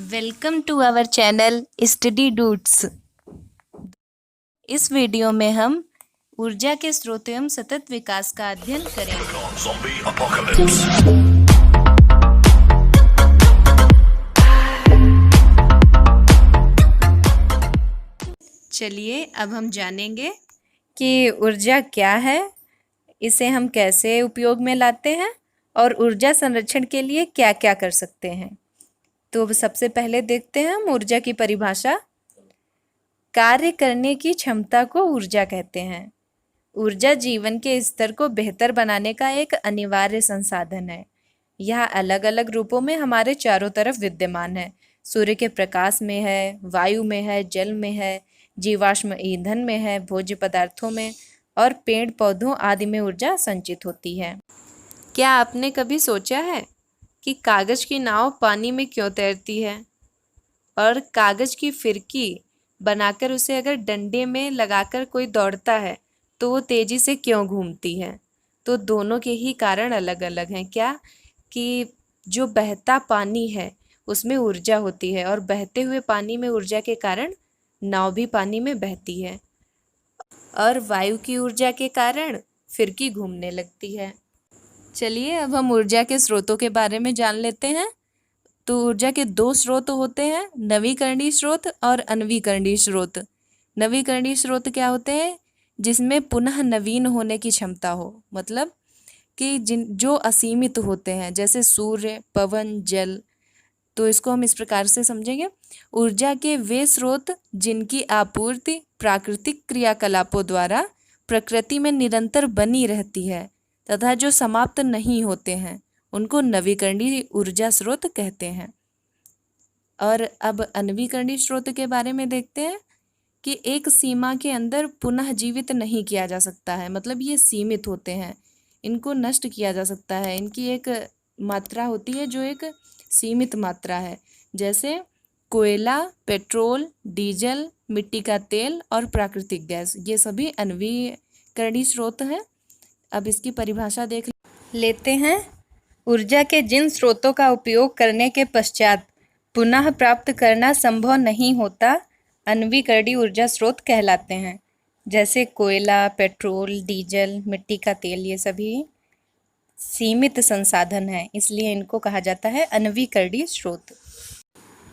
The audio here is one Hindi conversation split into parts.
Welcome to our channel study डूट्स। इस वीडियो में हम ऊर्जा के स्रोत एवं सतत विकास का अध्ययन करेंगे। Zombie apocalypse. चलिए अब हम जानेंगे कि ऊर्जा क्या है, इसे हम कैसे उपयोग में लाते हैं और ऊर्जा संरक्षण के लिए क्या क्या कर सकते हैं। तो सबसे पहले देखते हैं हम ऊर्जा की परिभाषा। कार्य करने की क्षमता को ऊर्जा कहते हैं। ऊर्जा जीवन के स्तर को बेहतर बनाने का एक अनिवार्य संसाधन है। यह अलग अलग रूपों में हमारे चारों तरफ विद्यमान है। सूर्य के प्रकाश में है, वायु में है, जल में है, जीवाश्म ईंधन में है, भोज्य पदार्थों में और पेड़ पौधों आदि में ऊर्जा संचित होती है। क्या आपने कभी सोचा है कि कागज की नाव पानी में क्यों तैरती है और कागज की फिरकी बनाकर उसे अगर डंडे में लगाकर कोई दौड़ता है तो वो तेजी से क्यों घूमती है? तो दोनों के ही कारण अलग अलग हैं। क्या कि जो बहता पानी है उसमें ऊर्जा होती है और बहते हुए पानी में ऊर्जा के कारण नाव भी पानी में बहती है और वायु की ऊर्जा के कारण फिरकी घूमने लगती है। चलिए अब हम ऊर्जा के स्रोतों के बारे में जान लेते हैं। तो ऊर्जा के दो स्रोत होते हैं, नवीकरणीय स्रोत और अनवीकरणीय स्रोत। नवीकरणीय स्रोत क्या होते हैं? जिसमें पुनः नवीन होने की क्षमता हो, मतलब कि जो असीमित होते हैं, जैसे सूर्य, पवन, जल। तो इसको हम इस प्रकार से समझेंगे। ऊर्जा के वे स्रोत जिनकी आपूर्ति प्राकृतिक क्रियाकलापों द्वारा प्रकृति में निरंतर बनी रहती है तथा जो समाप्त नहीं होते हैं, उनको नवीकरणीय ऊर्जा स्रोत कहते हैं। और अब अनवीकरणीय स्रोत के बारे में देखते हैं कि एक सीमा के अंदर पुनः जीवित नहीं किया जा सकता है, मतलब ये सीमित होते हैं, इनको नष्ट किया जा सकता है। इनकी एक मात्रा होती है जो एक सीमित मात्रा है, जैसे कोयला, पेट्रोल, डीजल, मिट्टी का तेल और प्राकृतिक गैस, ये सभी अनवीकरणीय स्रोत हैं। अब इसकी परिभाषा देख लेते हैं। ऊर्जा के जिन स्रोतों का उपयोग करने के पश्चात पुनः प्राप्त करना संभव नहीं होता, अनवीकरणीय ऊर्जा स्रोत कहलाते हैं। जैसे कोयला, पेट्रोल, डीजल, मिट्टी का तेल, ये सभी सीमित संसाधन हैं, इसलिए इनको कहा जाता है अनवीकरणीय स्रोत।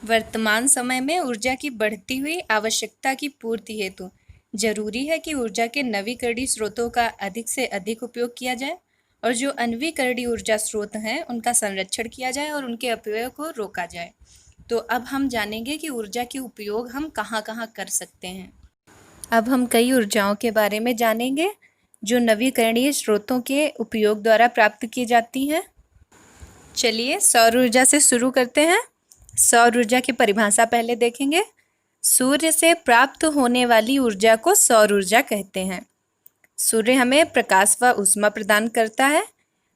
वर्तमान समय में ऊर्जा की बढ़ती हुई आवश्यकता की पूर्ति हेतु जरूरी है कि ऊर्जा के नवीकरणीय स्रोतों का अधिक से अधिक उपयोग किया जाए और जो अनवीकरणीय ऊर्जा स्रोत हैं उनका संरक्षण किया जाए और उनके अपव्यय को रोका जाए। तो अब हम जानेंगे कि ऊर्जा के उपयोग हम कहाँ कहाँ कर सकते हैं। अब हम कई ऊर्जाओं के बारे में जानेंगे जो नवीकरणीय स्रोतों के उपयोग द्वारा प्राप्त की जाती हैं। चलिए सौर ऊर्जा से शुरू करते हैं। सौर ऊर्जा की परिभाषा पहले देखेंगे। सूर्य से प्राप्त होने वाली ऊर्जा को सौर ऊर्जा कहते हैं। सूर्य हमें प्रकाश व ऊष्मा प्रदान करता है।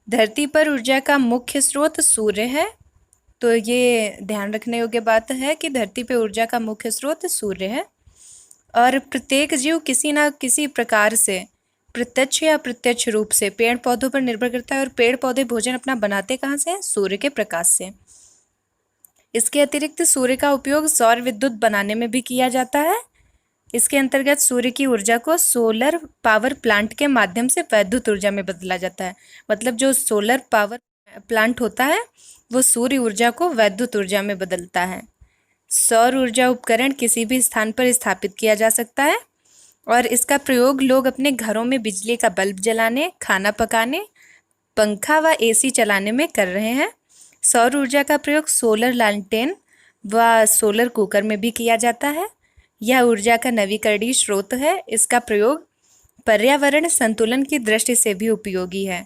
धरती पर ऊर्जा का मुख्य स्रोत सूर्य है, तो ये ध्यान रखने योग्य बात है कि धरती पर ऊर्जा का मुख्य स्रोत सूर्य है और प्रत्येक जीव किसी न किसी प्रकार से प्रत्यक्ष या अप्रत्यक्ष रूप से पेड़ पौधों पर निर्भर करता है और पेड़ पौधे भोजन अपना बनाते कहाँ से हैं? सूर्य के प्रकाश से। इसके अतिरिक्त सूर्य का उपयोग सौर विद्युत बनाने में भी किया जाता है। इसके अंतर्गत सूर्य की ऊर्जा को सोलर पावर प्लांट के माध्यम से वैद्युत ऊर्जा में बदला जाता है, मतलब जो सोलर पावर प्लांट होता है वो सूर्य ऊर्जा को वैद्युत ऊर्जा में बदलता है। सौर ऊर्जा उपकरण किसी भी स्थान पर स्थापित किया जा सकता है और इसका प्रयोग लोग अपने घरों में बिजली का बल्ब जलाने, खाना पकाने, पंखा व एसी चलाने में कर रहे हैं। सौर ऊर्जा का प्रयोग सोलर लालटेन व सोलर कुकर में भी किया जाता है। यह ऊर्जा का नवीकरणीय स्रोत है। इसका प्रयोग पर्यावरण संतुलन की दृष्टि से भी उपयोगी है।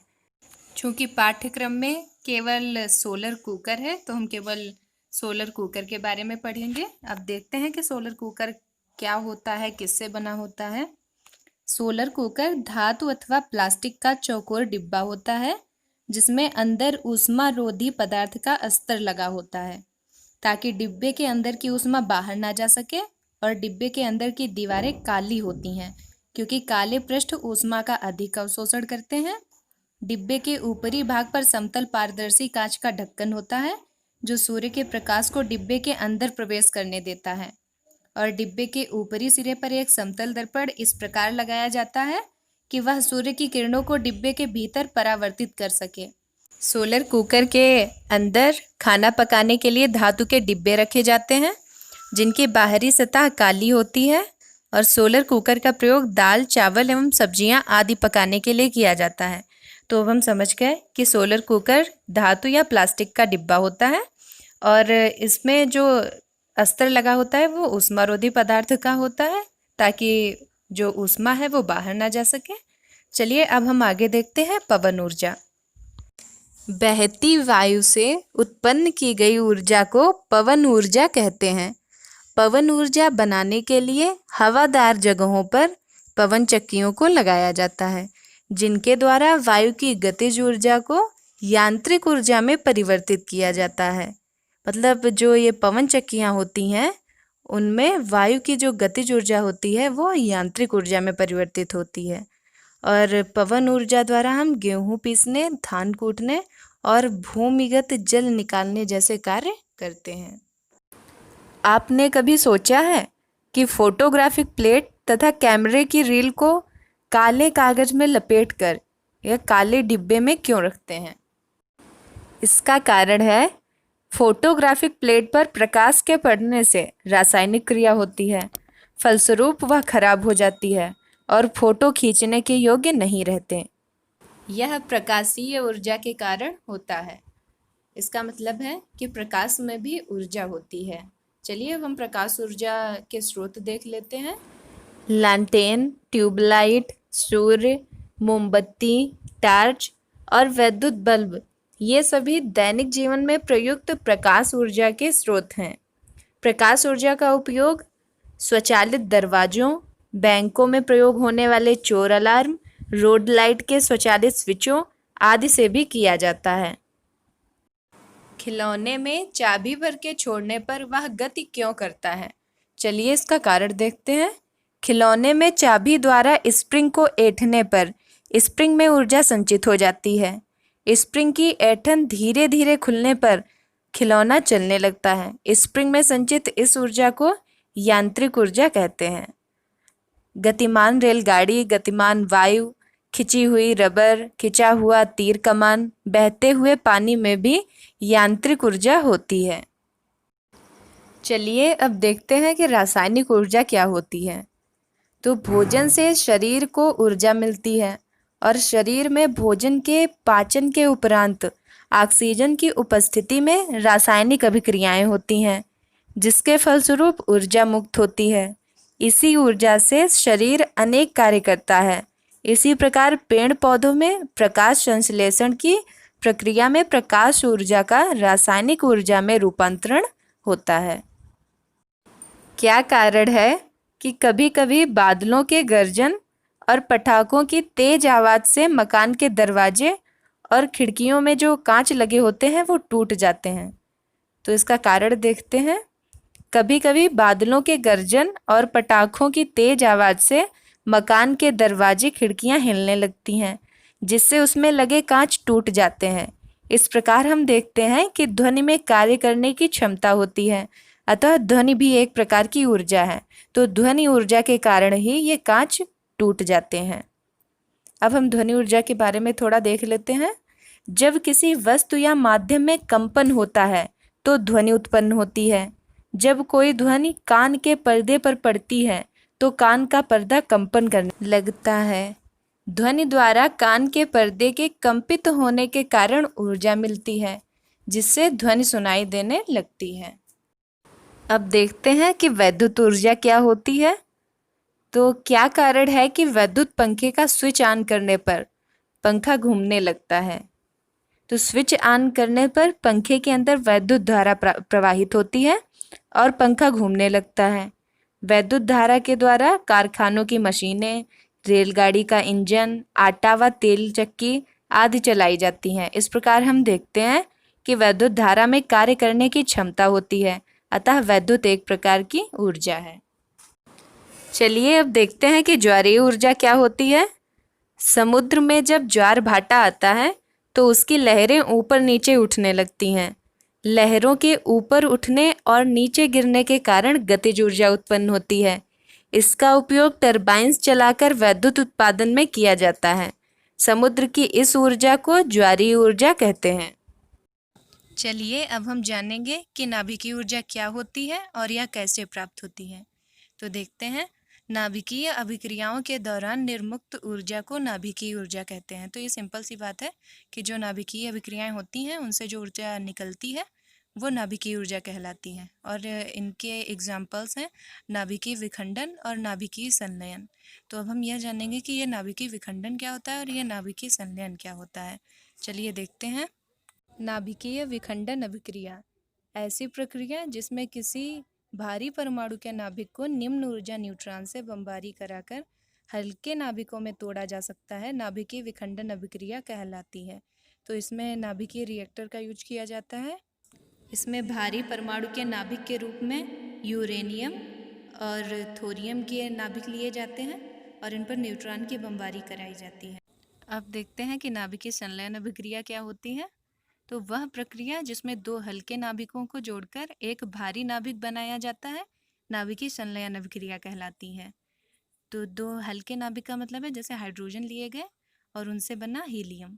चूँकि पाठ्यक्रम में केवल सोलर कुकर है तो हम केवल सोलर कुकर के बारे में पढ़ेंगे। अब देखते हैं कि सोलर कुकर क्या होता है, किससे बना होता है। सोलर कुकर धातु अथवा प्लास्टिक का चौकोर डिब्बा होता है जिसमें अंदर ऊष्मारोधी पदार्थ का अस्तर लगा होता है ताकि डिब्बे के अंदर की ऊष्मा बाहर ना जा सके। और डिब्बे के अंदर की दीवारें काली होती हैं क्योंकि काले पृष्ठ ऊष्मा का अधिक अवशोषण करते हैं। डिब्बे के ऊपरी भाग पर समतल पारदर्शी कांच का ढक्कन होता है जो सूर्य के प्रकाश को डिब्बे के अंदर प्रवेश करने देता है। और डिब्बे के ऊपरी सिरे पर एक समतल दर्पण इस प्रकार लगाया जाता है कि वह सूर्य की किरणों को डिब्बे के भीतर परावर्तित कर सके। सोलर कुकर के अंदर खाना पकाने के लिए धातु के डिब्बे रखे जाते हैं जिनकी बाहरी सतह काली होती है। और सोलर कुकर का प्रयोग दाल, चावल एवं सब्जियां आदि पकाने के लिए किया जाता है। तो अब हम समझ गए कि सोलर कुकर धातु या प्लास्टिक का डिब्बा होता है और इसमें जो अस्तर लगा होता है वो ऊष्मारोधी पदार्थ का होता है ताकि जो ऊष्मा है वो बाहर ना जा सके। चलिए अब हम आगे देखते हैं पवन ऊर्जा। बहती वायु से उत्पन्न की गई ऊर्जा को पवन ऊर्जा कहते हैं। पवन ऊर्जा बनाने के लिए हवादार जगहों पर पवन चक्कियों को लगाया जाता है जिनके द्वारा वायु की गतिज ऊर्जा को यांत्रिक ऊर्जा में परिवर्तित किया जाता है। मतलब जो ये पवन चक्कियाँ होती हैं उनमें वायु की जो गतिज ऊर्जा होती है वो यांत्रिक ऊर्जा में परिवर्तित होती है। और पवन ऊर्जा द्वारा हम गेहूँ पीसने, धान कूटने और भूमिगत जल निकालने जैसे कार्य करते हैं। आपने कभी सोचा है कि फोटोग्राफिक प्लेट तथा कैमरे की रील को काले कागज में लपेटकर या काले डिब्बे में क्यों रखते हैं? इसका कारण है फोटोग्राफिक प्लेट पर प्रकाश के पड़ने से रासायनिक क्रिया होती है, फलस्वरूप वह खराब हो जाती है और फोटो खींचने के योग्य नहीं रहते। यह प्रकाशीय ऊर्जा के कारण होता है। इसका मतलब है कि प्रकाश में भी ऊर्जा होती है। चलिए अब हम प्रकाश ऊर्जा के स्रोत देख लेते हैं। लैंटेन, ट्यूबलाइट, सूर्य, मोमबत्ती, टार्च और विद्युत बल्ब ये सभी दैनिक जीवन में प्रयुक्त प्रकाश ऊर्जा के स्रोत हैं। प्रकाश ऊर्जा का उपयोग स्वचालित दरवाजों, बैंकों में प्रयोग होने वाले चोर अलार्म, रोड लाइट के स्वचालित स्विचों आदि से भी किया जाता है। खिलौने में चाबी भर के छोड़ने पर वह गति क्यों करता है? चलिए इसका कारण देखते हैं। खिलौने में चाबी द्वारा स्प्रिंग को ऐंठने पर स्प्रिंग में ऊर्जा संचित हो जाती है। स्प्रिंग की ऐंठन धीरे धीरे खुलने पर खिलौना चलने लगता है। स्प्रिंग में संचित इस ऊर्जा को यांत्रिक ऊर्जा कहते हैं। गतिमान रेलगाड़ी, गतिमान वायु, खिंची हुई रबर, खिंचा हुआ तीर कमान, बहते हुए पानी में भी यांत्रिक ऊर्जा होती है। चलिए अब देखते हैं कि रासायनिक ऊर्जा क्या होती है। तो भोजन से शरीर को ऊर्जा मिलती है और शरीर में भोजन के पाचन के उपरांत ऑक्सीजन की उपस्थिति में रासायनिक अभिक्रियाएं होती हैं जिसके फलस्वरूप ऊर्जा मुक्त होती है। इसी ऊर्जा से शरीर अनेक कार्य करता है। इसी प्रकार पेड़ पौधों में प्रकाश संश्लेषण की प्रक्रिया में प्रकाश ऊर्जा का रासायनिक ऊर्जा में रूपांतरण होता है। क्या कारण है कि कभी कभी बादलों के गर्जन और पटाखों की तेज आवाज़ से मकान के दरवाजे और खिड़कियों में जो कांच लगे होते हैं वो टूट जाते हैं? तो इसका कारण देखते हैं। कभी कभी बादलों के गर्जन और पटाखों की तेज आवाज़ से मकान के दरवाजे, खिड़कियां हिलने लगती हैं जिससे उसमें लगे कांच टूट जाते हैं। इस प्रकार हम देखते हैं कि ध्वनि में कार्य करने की क्षमता होती है, अतः ध्वनि भी एक प्रकार की ऊर्जा है। तो ध्वनि ऊर्जा के कारण ही ये कांच टूट जाते हैं। अब हम ध्वनि ऊर्जा के बारे में थोड़ा देख लेते हैं। जब किसी वस्तु या माध्यम में कंपन होता है तो ध्वनि उत्पन्न होती है। जब कोई ध्वनि कान के पर्दे पर पड़ती है तो कान का पर्दा कंपन करने लगता है। ध्वनि द्वारा कान के पर्दे के कंपित होने के कारण ऊर्जा मिलती है जिससे ध्वनि सुनाई देने लगती है। अब देखते हैं कि वैद्युत ऊर्जा क्या होती है। तो क्या कारण है कि विद्युत पंखे का स्विच ऑन करने पर पंखा घूमने लगता है? तो स्विच ऑन करने पर पंखे के अंदर वैद्युत धारा प्रवाहित होती है और पंखा घूमने लगता है। वैद्युत धारा के द्वारा कारखानों की मशीनें, रेलगाड़ी का इंजन, आटा व तेल चक्की आदि चलाई जाती हैं। इस प्रकार हम देखते हैं कि वैद्युत धारा में कार्य करने की क्षमता होती है, अतः वैद्युत एक प्रकार की ऊर्जा है। चलिए अब देखते हैं कि ज्वारीय ऊर्जा क्या होती है। समुद्र में जब ज्वार भाटा आता है तो उसकी लहरें ऊपर नीचे उठने लगती हैं। लहरों के ऊपर उठने और नीचे गिरने के कारण गतिज ऊर्जा उत्पन्न होती है। इसका उपयोग टरबाइन्स चलाकर विद्युत उत्पादन में किया जाता है। समुद्र की इस ऊर्जा को ज्वारीय ऊर्जा कहते हैं। चलिए अब हम जानेंगे कि नाभिकीय ऊर्जा क्या होती है और यह कैसे प्राप्त होती है। तो देखते हैं, नाभिकीय अभिक्रियाओं के दौरान निर्मुक्त ऊर्जा को नाभिकीय ऊर्जा कहते हैं। तो ये सिंपल सी बात है कि जो नाभिकीय अभिक्रियाएं होती हैं उनसे जो ऊर्जा निकलती है वो नाभिकीय ऊर्जा कहलाती है। और इनके एग्जाम्पल्स हैं नाभिकीय विखंडन और नाभिकीय संलयन। तो अब हम यह जानेंगे कि यह नाभिकीय विखंडन क्या होता है और यह नाभिकीय संलयन क्या होता है। चलिए देखते हैं। नाभिकीय विखंडन अभिक्रिया ऐसी प्रक्रिया जिसमें किसी भारी परमाणु के नाभिक को निम्न ऊर्जा न्यूट्रॉन से बमबारी कराकर हल्के नाभिकों में तोड़ा जा सकता है, नाभिकीय विखंडन अभिक्रिया कहलाती है। तो इसमें नाभिकीय रिएक्टर का यूज किया जाता है। इसमें भारी परमाणु के नाभिक के रूप में यूरेनियम और थोरियम के नाभिक लिए जाते हैं और इन पर न्यूट्रॉन की बमबारी कराई जाती है। अब देखते हैं कि नाभिकीय संलयन अभिक्रिया क्या होती है। तो वह प्रक्रिया जिसमें दो हल्के नाभिकों को जोड़कर एक भारी नाभिक बनाया जाता है, नाभिकीय संलयन अभिक्रिया कहलाती है। तो दो हल्के नाभिक का मतलब है जैसे हाइड्रोजन लिए गए और उनसे बना हीलियम।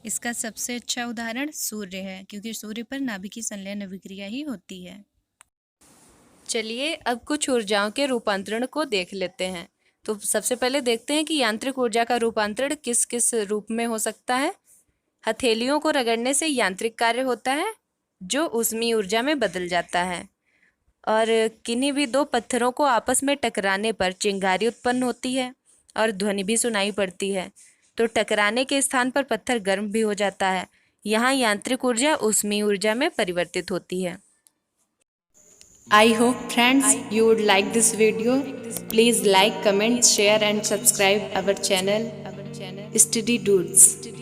इसका सबसे अच्छा उदाहरण सूर्य है, क्योंकि सूर्य पर नाभिकीय संलयन अभिक्रिया ही होती है। चलिए अब कुछ ऊर्जाओं के रूपांतरण को देख लेते हैं। तो सबसे पहले देखते हैं कि यांत्रिक ऊर्जा का रूपांतरण किस किस रूप में हो सकता है। हथेलियों को रगड़ने से यांत्रिक कार्य होता है जो ऊष्मीय ऊर्जा में बदल जाता है। और किन्हीं भी दो पत्थरों को आपस में टकराने पर चिंगारी उत्पन्न होती है और ध्वनि भी सुनाई पड़ती है। तो टकराने के स्थान पर पत्थर गर्म भी हो जाता है। यहाँ यांत्रिक ऊर्जा ऊष्मीय ऊर्जा में परिवर्तित होती है। I hope friends you would like this video. Please like, comment, share and subscribe our channel Study Dudes.